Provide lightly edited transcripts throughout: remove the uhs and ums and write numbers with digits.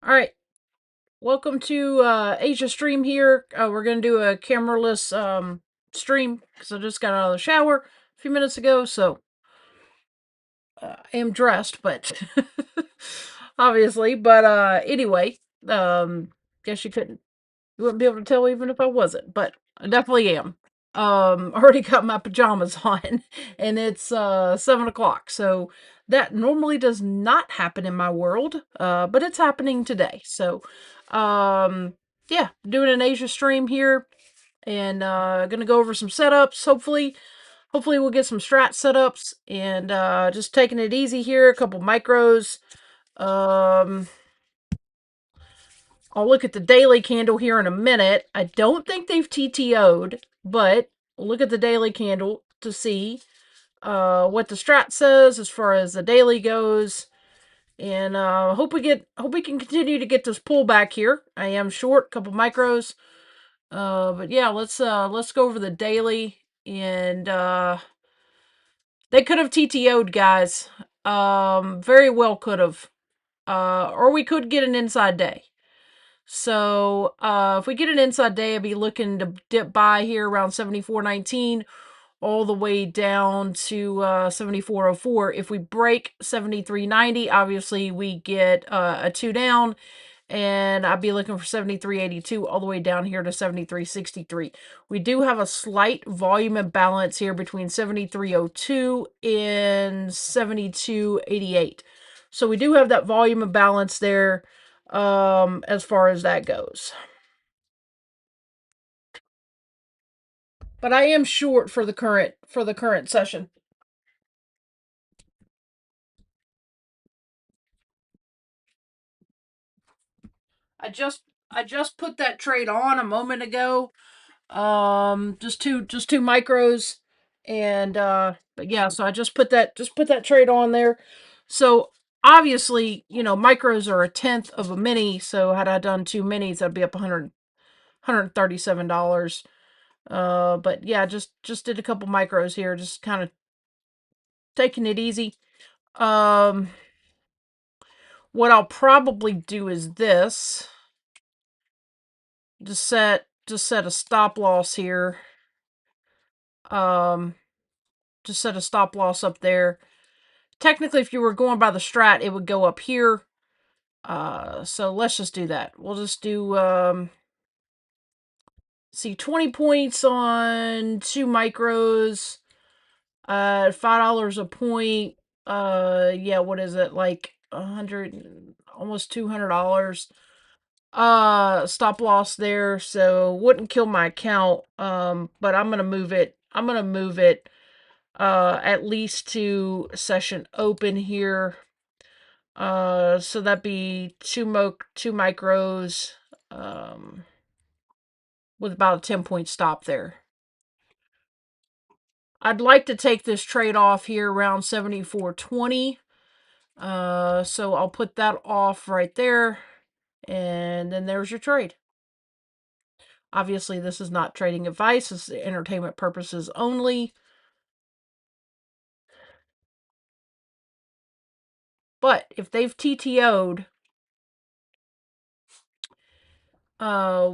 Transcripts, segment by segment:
All right, welcome to Asia Stream here. We're gonna do a cameraless stream because I just got out of the shower a few minutes ago, so I am dressed, but obviously. But anyway, guess you wouldn't be able to tell even if I wasn't, but I definitely am. I already got my pajamas on, and it's 7 o'clock, so that normally does not happen in my world, but it's happening today. So, um, yeah, doing an Asia stream here, and gonna go over some setups. Hopefully we'll get some strat setups, and just taking it easy here. A couple micros. Um, I'll look at the daily candle here in a minute. I don't think they've TTO'd, but look at the daily candle to see what the strat says as far as the daily goes. And hope we can continue to get this pullback here. I am short, a couple micros. But yeah, let's go over the daily, and they could have TTO'd, guys. Very well could have. Or we could get an inside day. So if we get an inside day, I'd be looking to dip by here around 74.19 all the way down to 74.04. If we break 73.90, obviously we get a 2 down, and I'd be looking for 73.82 all the way down here to 73.63. We do have a slight volume imbalance here between 73.02 and 72.88. So we do have that volume imbalance there as far as that goes. But I am short for the current session. I just I just put that trade on a moment ago. Just two micros, and but yeah, so I just put that trade on there. So obviously, micros are a tenth of a mini, so had I done two minis, I'd be up 137 dollars. But yeah, just did a couple micros here, just kind of taking it easy. Um, what I'll probably do is this. Just set a stop loss here. Um, just set a stop loss up there. Technically, if you were going by the strat, it would go up here. So let's just do that. We'll just do see 20 points on two micros. $5 a point. Yeah, what is it? Like 100, almost $200. Stop loss there, so wouldn't kill my account. But I'm gonna move it. I'm gonna move it at least to session open here. So that'd be two micros, with about a 10-point stop there. I'd like to take this trade off here around 74.20. So I'll put that off right there, and then there's your trade. Obviously, this is not trading advice. It's entertainment purposes only. But if they've TTO'd,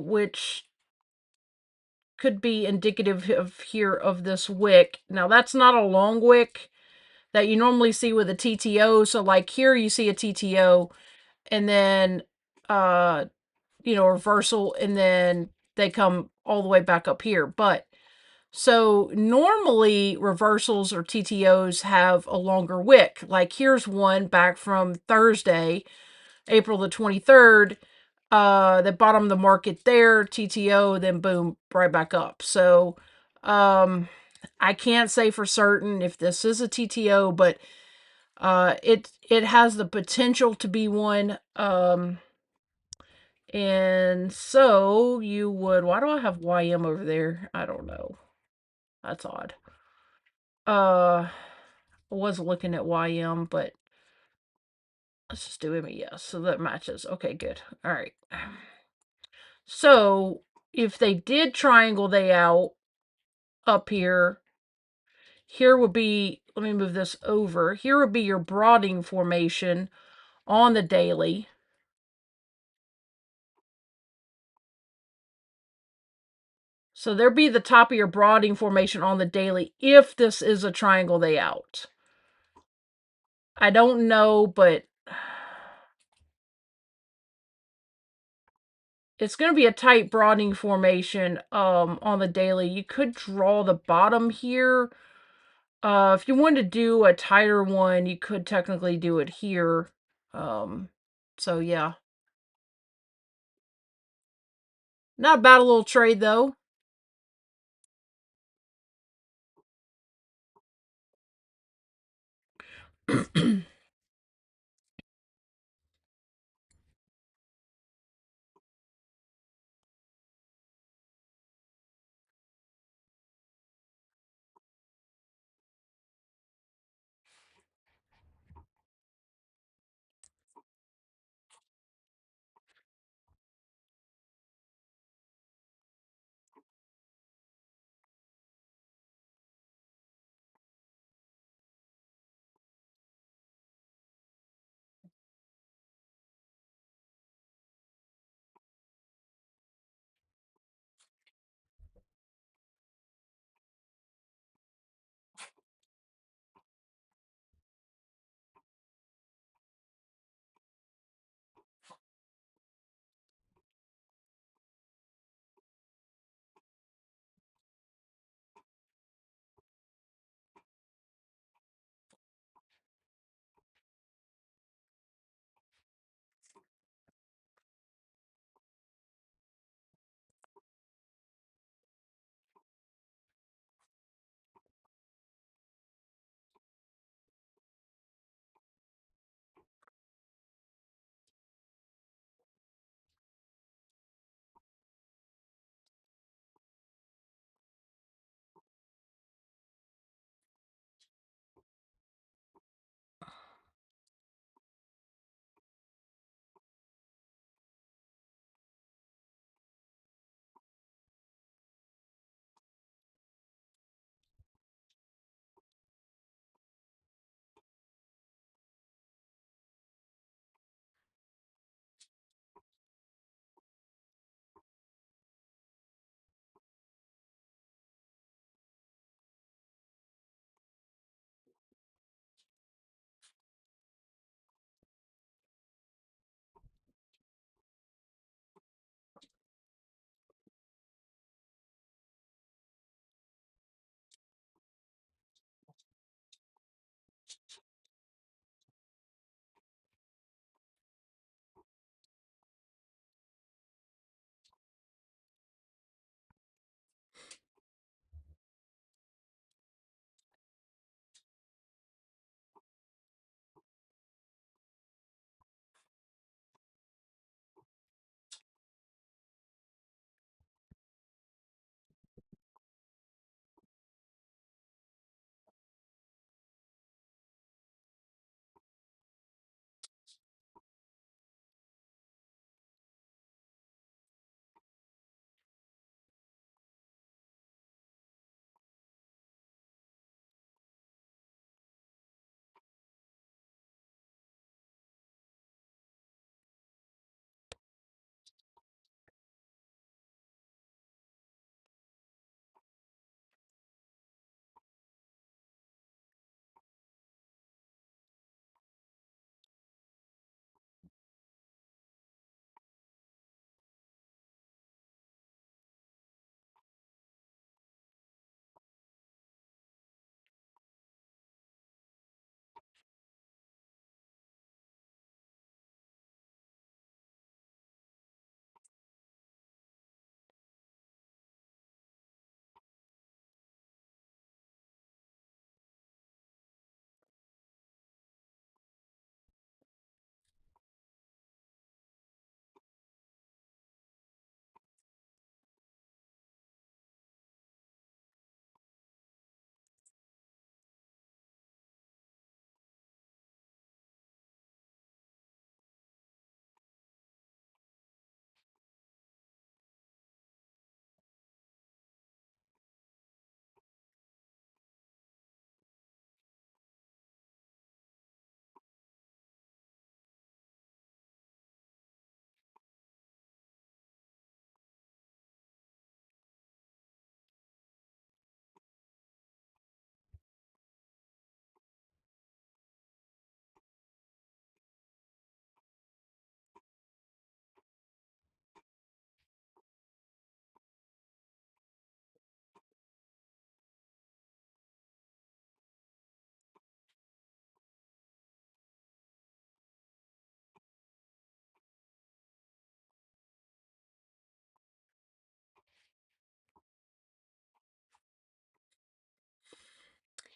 which could be indicative of this wick. Now, that's not a long wick that you normally see with a TTO. So, like here, you see a TTO, and then, reversal, and then they come all the way back up here. But so normally reversals or TTOs have a longer wick. Like here's one back from Thursday, April the 23rd. They bottom the market there, TTO, then boom, right back up. So I can't say for certain if this is a TTO, but it has the potential to be one. And so you would, why do I have YM over there? I don't know. That's odd. I was looking at YM, but let's just do MES. So that matches. Okay, good. All right. So if they did triangle they out up here, here would be, let me move this over. Here would be your broadening formation on the daily. So there'd be the top of your broadening formation on the daily if this is a triangle layout. I don't know, but it's going to be a tight broadening formation on the daily. You could draw the bottom here. If you wanted to do a tighter one, you could technically do it here. So yeah. Not a bad little trade though.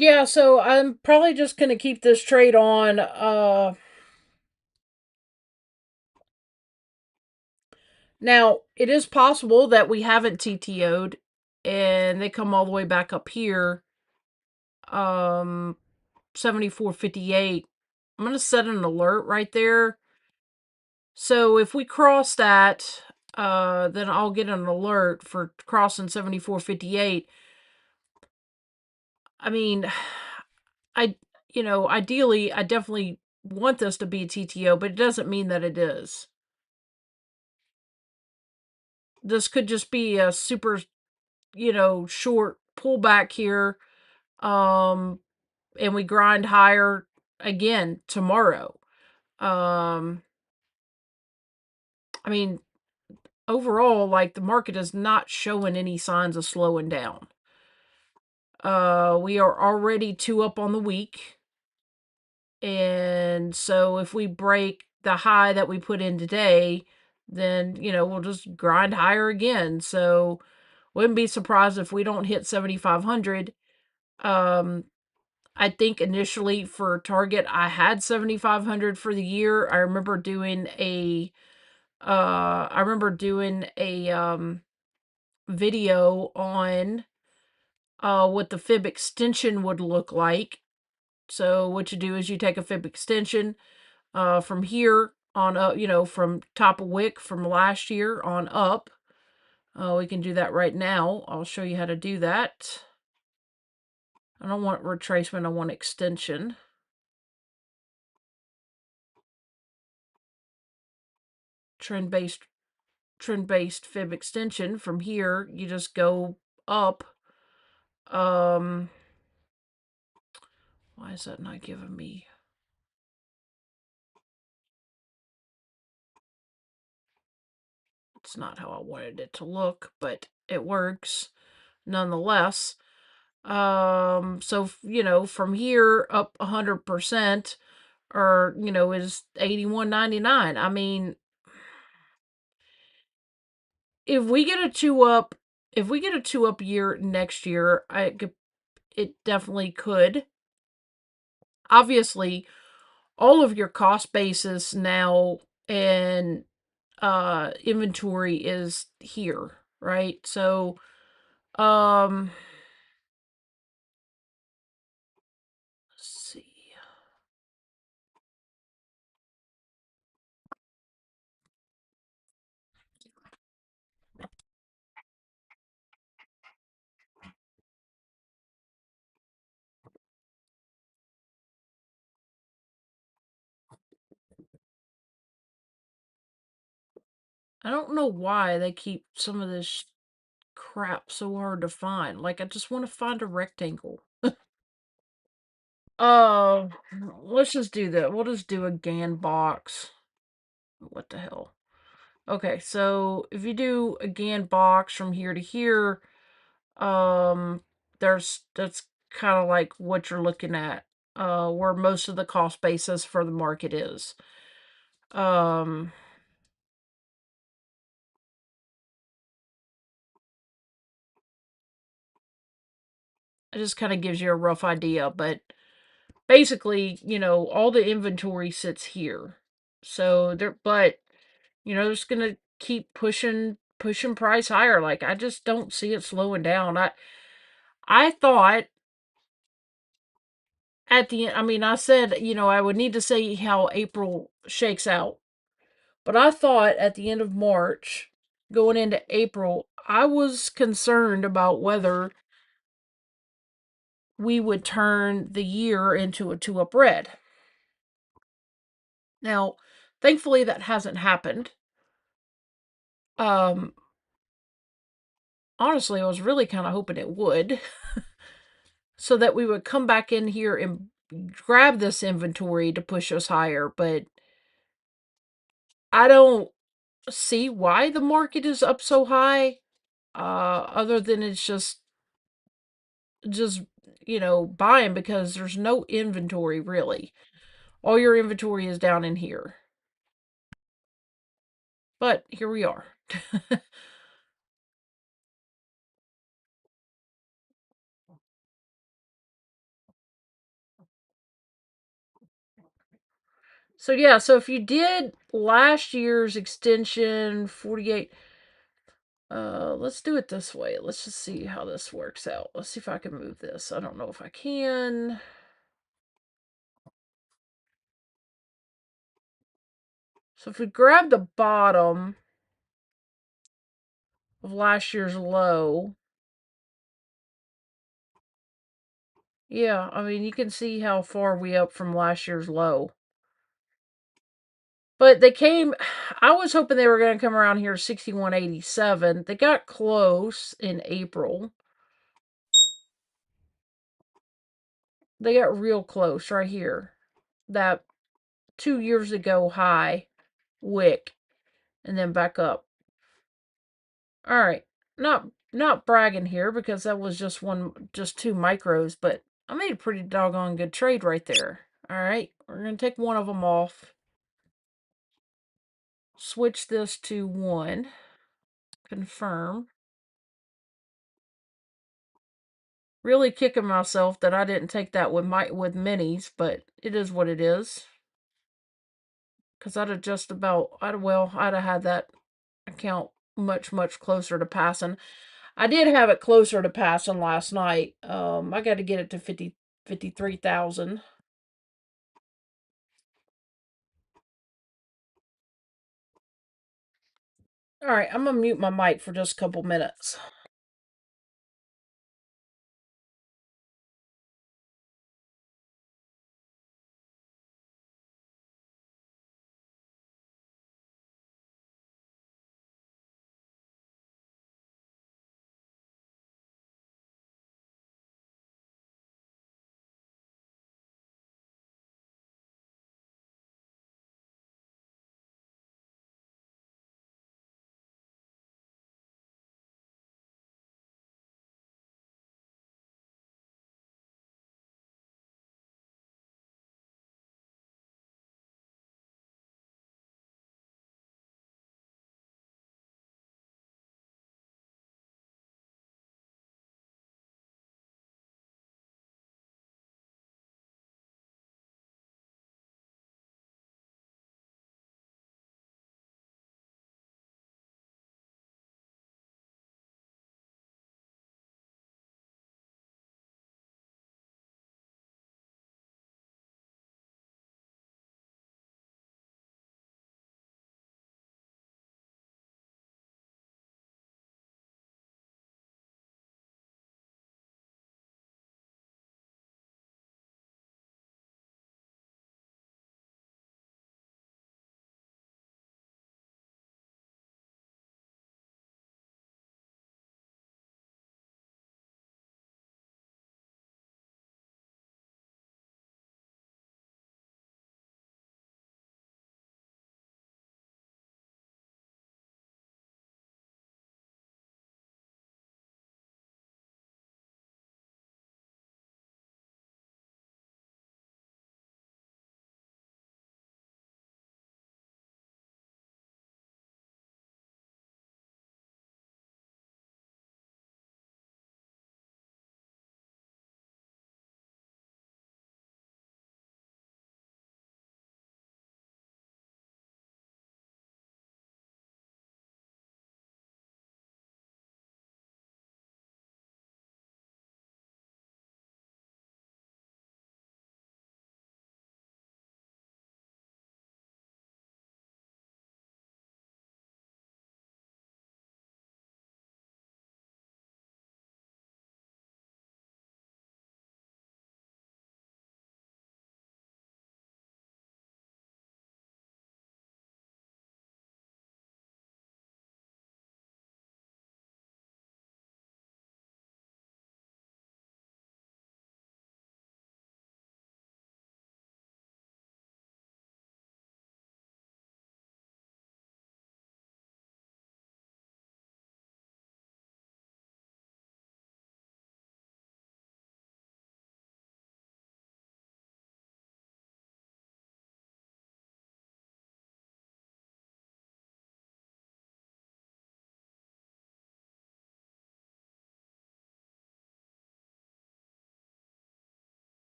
Yeah, so I'm probably just going to keep this trade on. Now, it is possible that we haven't TTO'd and they come all the way back up here. 74.58. I'm going to set an alert right there. So if we cross that, then I'll get an alert for crossing 74.58. I mean, I, ideally, I definitely want this to be a TTO, but it doesn't mean that it is. This could just be a super, short pullback here. Um, and we grind higher again tomorrow. Um, I mean, overall, like the market is not showing any signs of slowing down. We are already 2 up on the week. And so if we break the high that we put in today, then, we'll just grind higher again. So wouldn't be surprised if we don't hit 7,500. Um, I think initially for target, I had 7,500 for the year. I remember doing a video on what the fib extension would look like. So what you do is you take a fib extension from here on up, from top of wick from last year on up. We can do that right now. I'll show you how to do that. I don't want retracement, I want extension. Trend-based fib extension. From here, you just go up. Why is that not giving me? It's not how I wanted it to look, but it works nonetheless. So, from here up 100% or, is 81.99. I mean, if we get a 2 up, year next year, it definitely could. Obviously, all of your cost basis now and inventory is here, right? So, let's see. I don't know why they keep some of this crap so hard to find. Like, I just want to find a rectangle. Uh, let's just do that. We'll just do a GAN box. What the hell? Okay, so if you do a GAN box from here to here, um, that's kind of like what you're looking at, where most of the cost basis for the market is. Um, it just kind of gives you a rough idea, but basically, all the inventory sits here. So they're just gonna keep pushing price higher. Like I just don't see it slowing down. I thought at the end, I mean, I said, I would need to see how April shakes out. But I thought at the end of March, going into April, I was concerned about whether we would turn the year into a 2 up red. Now, thankfully that hasn't happened. Um Honestly, I was really kind of hoping it would so that we would come back in here and grab this inventory to push us higher, but I don't see why the market is up so high, other than it's just buying because there's no inventory really. All your inventory is down in here. But here we are. So yeah, so if you did last year's extension 48, let's do it this way. Let's just see how this works out. Let's see if I can move this. I don't know if I can. So if we grab the bottom of last year's low, yeah, I mean, you can see how far we up from last year's low. But they came, I was hoping they were going to come around here 61.87. They got close in April. They got real close right here. That 2 years ago high wick and then back up. All right. Not bragging here because that was just two micros, but I made a pretty doggone good trade right there. All right. We're going to take one of them off. Switch this to 1. Confirm. Really kicking myself that I didn't take that with minis, but it is what it is. Because I'd have just about, I'd have had that account much, much closer to passing. I did have it closer to passing last night. I got to get it to 53,000. All right, I'm going to mute my mic for just a couple minutes.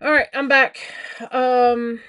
All right, I'm back. Um,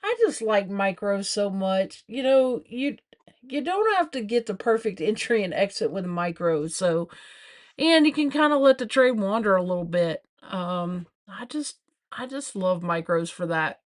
I just like micros so much. You don't have to get the perfect entry and exit with micros. So, and you can kind of let the trade wander a little bit. I just love micros for that.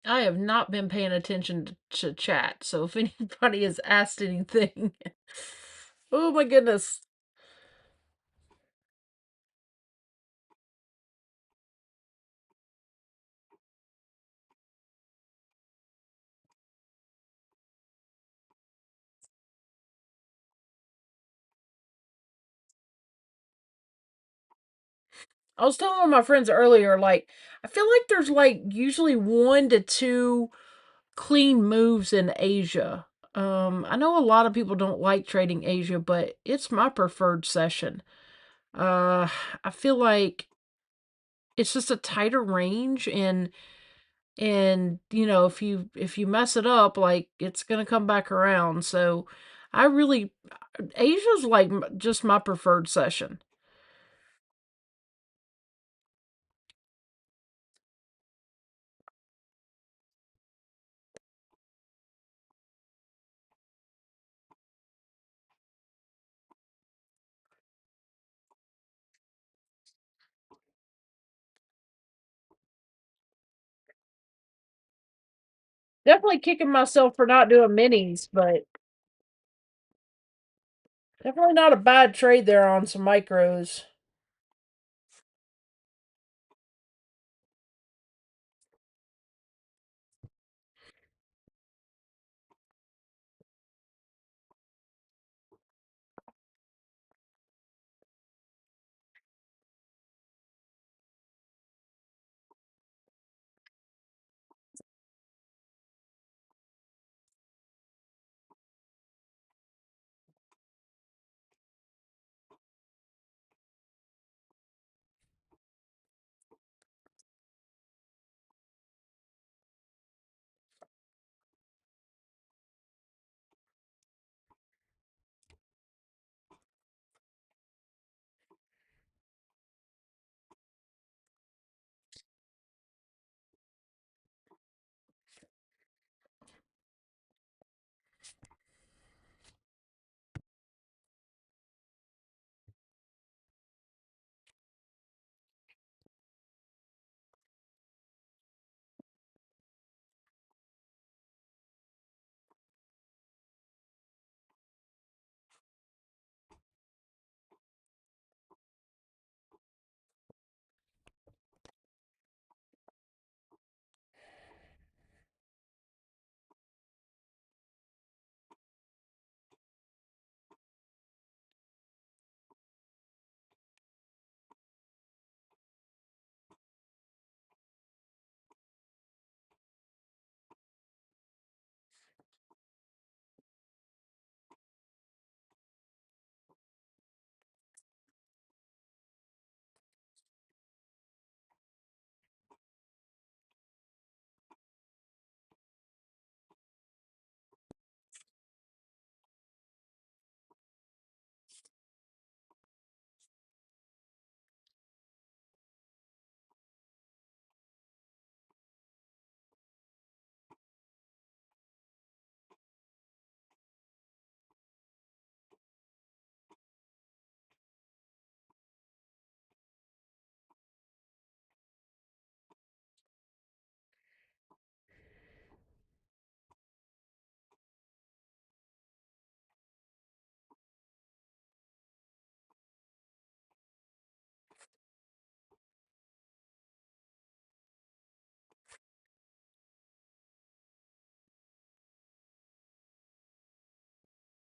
I have not been paying attention to chat, so if anybody has asked anything, oh my goodness. I was telling one of my friends earlier, like, I feel like there's like usually 1 to 2 clean moves in Asia. I know a lot of people don't like trading Asia, but it's my preferred session. Uh, I feel like it's just a tighter range, and if you mess it up, like it's gonna come back around. So I really Asia's like just my preferred session. Definitely kicking myself for not doing minis, but definitely not a bad trade there on some micros.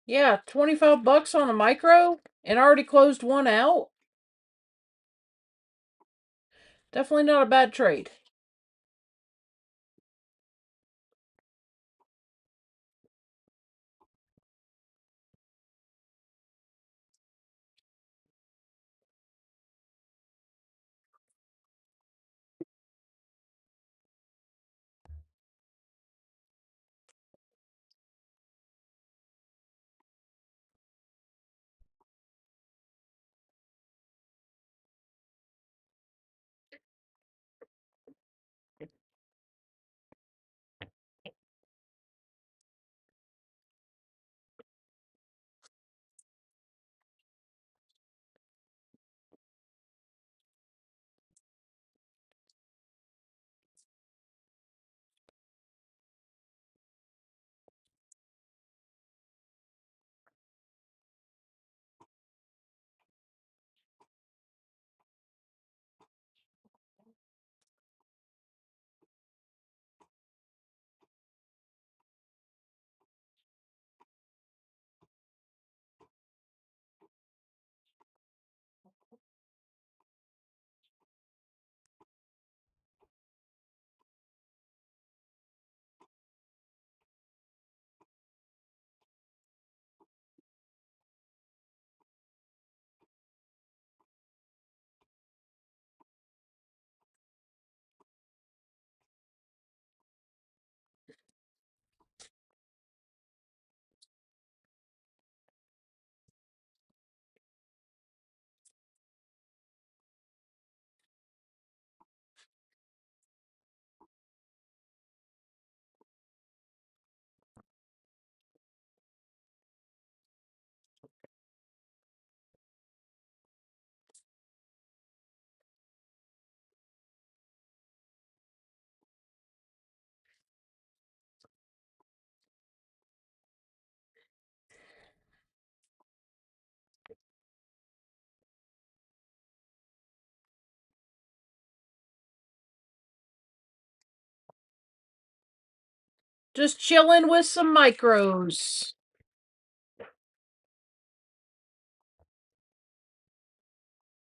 Yeah, $25 on a micro and already closed one out. Definitely not a bad trade. Just chilling with some micros.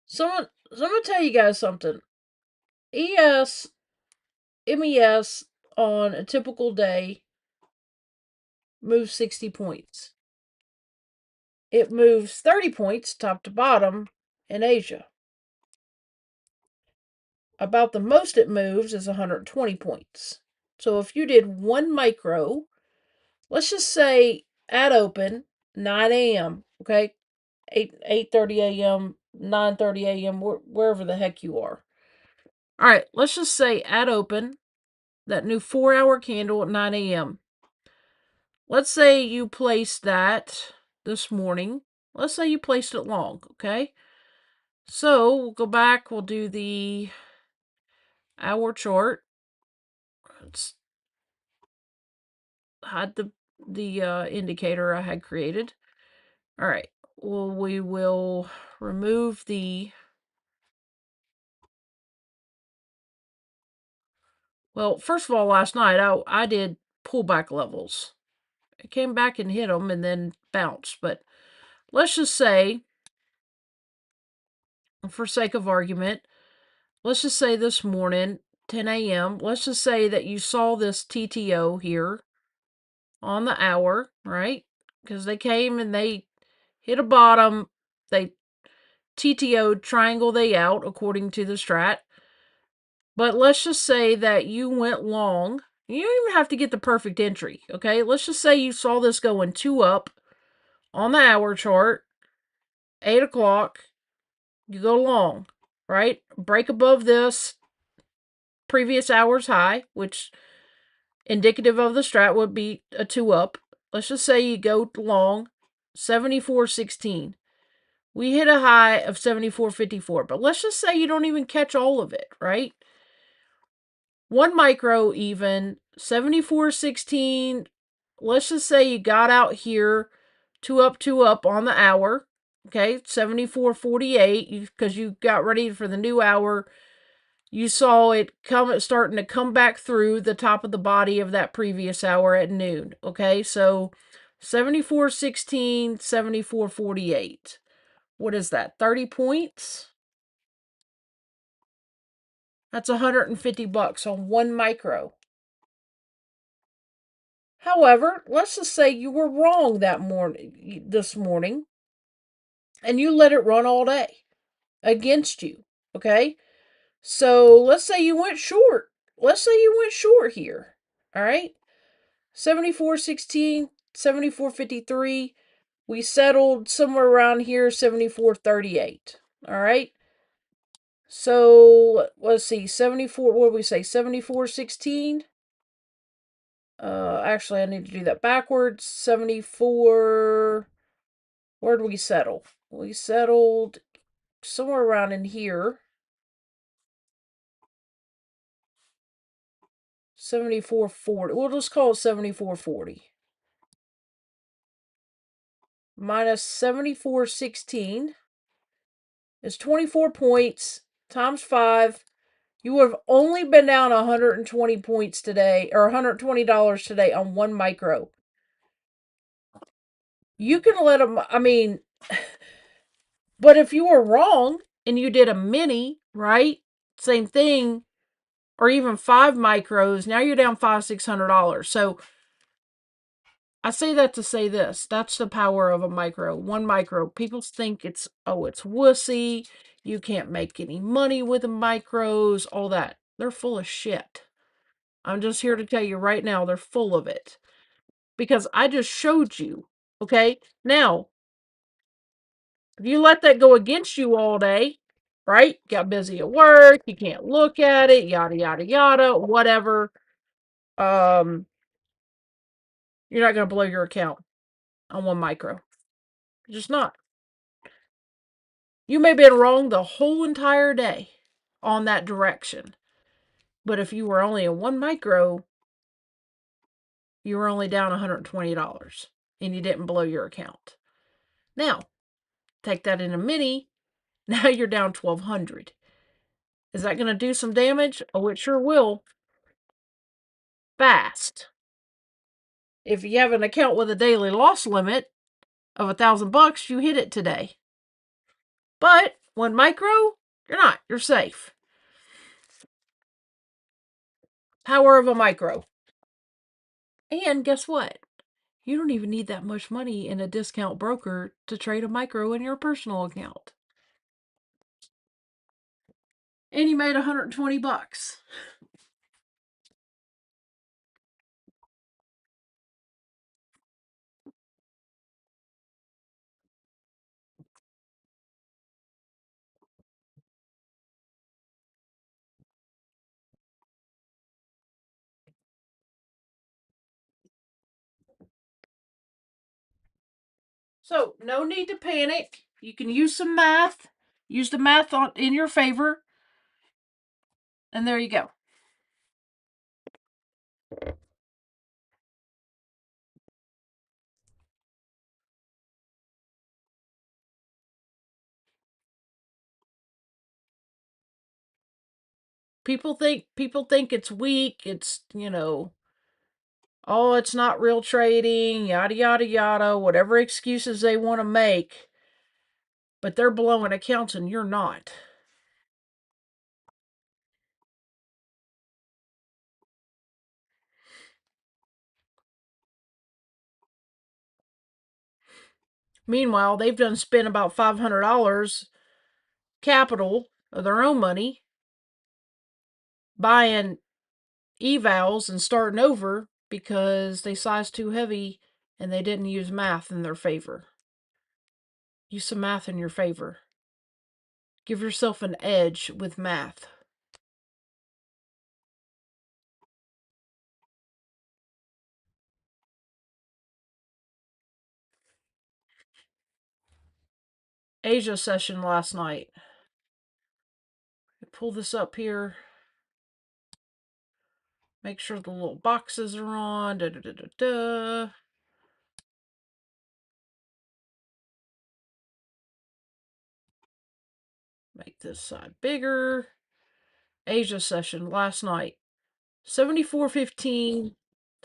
So I'm gonna tell you guys something. MES on a typical day moves 60 points. It moves 30 points top to bottom in Asia. About the most it moves is 120 points. So if you did one micro, let's just say at open 9 a.m. Okay, 8:30 a.m., 9:30 a.m. Wherever the heck you are. All right, let's just say at open that new 4-hour candle at 9 a.m. Let's say you placed that this morning. Let's say you placed it long, okay? So we'll go back, we'll do the hour chart. Let's hide the indicator I had created. All right. Well, we will remove the. Well, first of all, last night I did pullback levels. I came back and hit them and then bounced. But let's just say, for sake of argument, let's just say this morning, 10 a.m., let's just say that you saw this TTO here on the hour, right? Because they came and they hit a bottom, they TTO'd, triangle they out according to the strat. But let's just say that you went long. You don't even have to get the perfect entry, okay? Let's just say you saw this going 2 up on the hour chart, 8 o'clock, you go long, right? Break above this previous hour's high, which indicative of the strat would be a 2 up. Let's just say you go long, 74.16. We hit a high of 74.54, but let's just say you don't even catch all of it, right? 1 micro even, 74.16. Let's just say you got out here, 2 up on the hour, okay? 74.48, because you got ready for the new hour. You saw it starting to come back through the top of the body of that previous hour at noon, okay? So 74.16, 74.48. What is that, 30 points? That's $150 on 1 micro. However, let's just say you were wrong this morning, and you let it run all day against you, okay? So let's say you went short. Let's say you went short here, all right? 74.16, 74.53. We settled somewhere around here, 74.38, all right? So let's see, 74, what did we say, 74.16? Actually, I need to do that backwards. 74. Where did we settle? We settled somewhere around in here. 74.40. We'll just call it 74.40. Minus 74.16 is 24 points times 5. You would have only been down 120 points today, or $120 today on 1 micro. You can let them, I mean, but if you were wrong and you did a mini, right? Same thing, or even 5 micros, now you're down $500-$600. So I say that to say this. That's the power of a micro. 1 micro. People think it's wussy. You can't make any money with the micros, all that. They're full of shit. I'm just here to tell you right now, they're full of it. Because I just showed you. Okay? Now, if you let that go against you all day, right? Got busy at work, you can't look at it, yada, yada, yada, whatever. You're not going to blow your account on 1 micro. Just not. You may have been wrong the whole entire day on that direction. But if you were only in 1 micro, you were only down $120 and you didn't blow your account. Now, take that in a mini, now you're down $1,200. Is that going to do some damage? Oh, it sure will. Fast. If you have an account with a daily loss limit of $1,000, you hit it today. But when micro, you're not. You're safe. Power of a micro. And guess what? You don't even need that much money in a discount broker to trade a micro in your personal account. And you made $120. So, no need to panic. You can use some math. Use the math in your favor. And there you go. People think it's weak. It's, oh, it's not real trading, yada yada yada, whatever excuses they want to make. But they're blowing accounts and you're not. Meanwhile, they've done spent about $500 capital of their own money buying evals and starting over because they sized too heavy and they didn't use math in their favor. Use some math in your favor. Give yourself an edge with math. Asia session last night. Pull this up here. Make sure the little boxes are on. Da, da, da, da, da. Make this side bigger. Asia session last night. 74.15,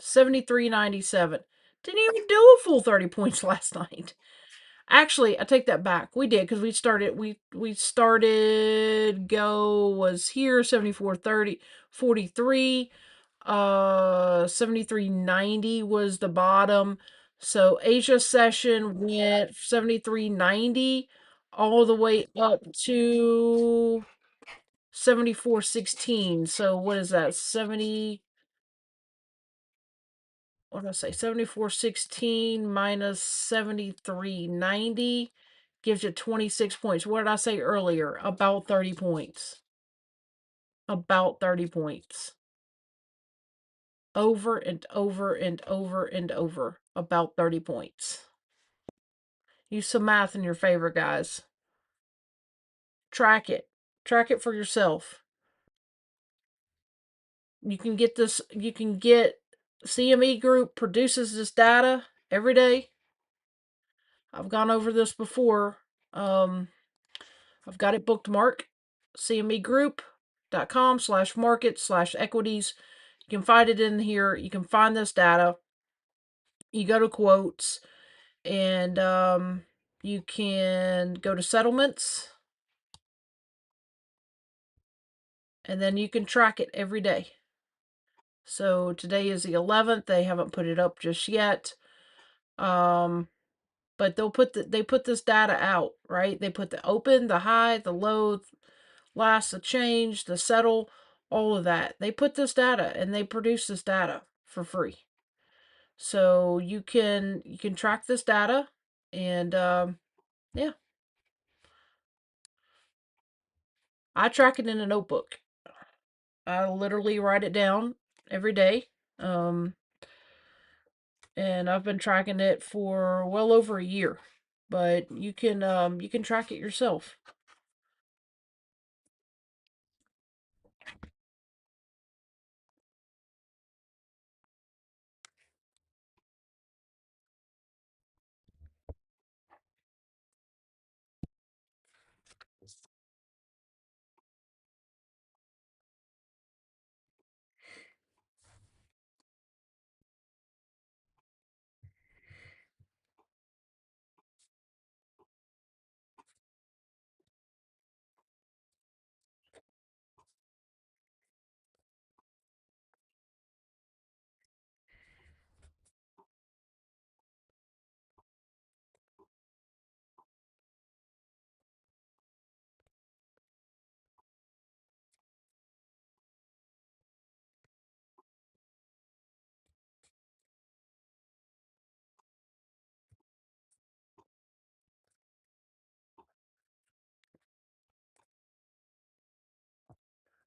73.97. Didn't even do a full 30 points last night. Actually, I take that back. We did because we started go was here 74.30 43. 73.90 was the bottom. So Asia session went 73.90 all the way up to 74.16. So what is that? 70, what did I say? 74.16 minus 73.90 gives you 26 points. What did I say earlier? About 30 points. About 30 points. Over and over and over and over. About 30 points. Use some math in your favor, guys. Track it. Track it for yourself. You can get CME Group produces this data every day. I've gone over this before. I've got it bookmarked. cmegroup.com/market/equities. You can find it in here. You can find this data. You go to quotes and you can go to settlements and then you can track it every day. So today is the 11th. They haven't put it up just yet. But they put this data out, right? They put the open, the high, the low, last, the change, the settle, all of that. They put this data and they produce this data for free. So you can track this data and yeah. I track it in a notebook. I literally write it down every day. And I've been tracking it for well over a year. But you can track it yourself.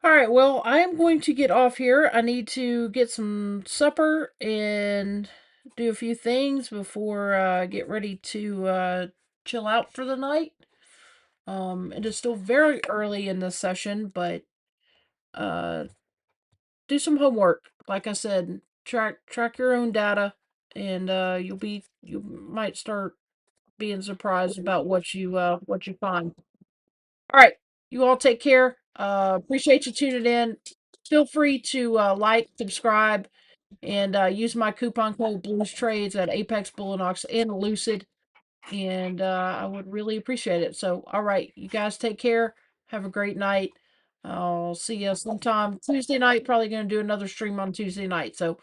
All right, well, I am going to get off here. I need to get some supper and do a few things before I get ready to chill out for the night. It is still very early in this session, but uh, do some homework. Like I said, track your own data, and you might start being surprised about what you find. All right, you all take care. Appreciate you tuning in. Feel free to like, subscribe, and use my coupon code Blues Trades at Apex Bullinox and Lucid, and I would really appreciate it. So, all right, you guys take care. Have a great night. I'll see you sometime Tuesday night. Probably going to do another stream on Tuesday night. So,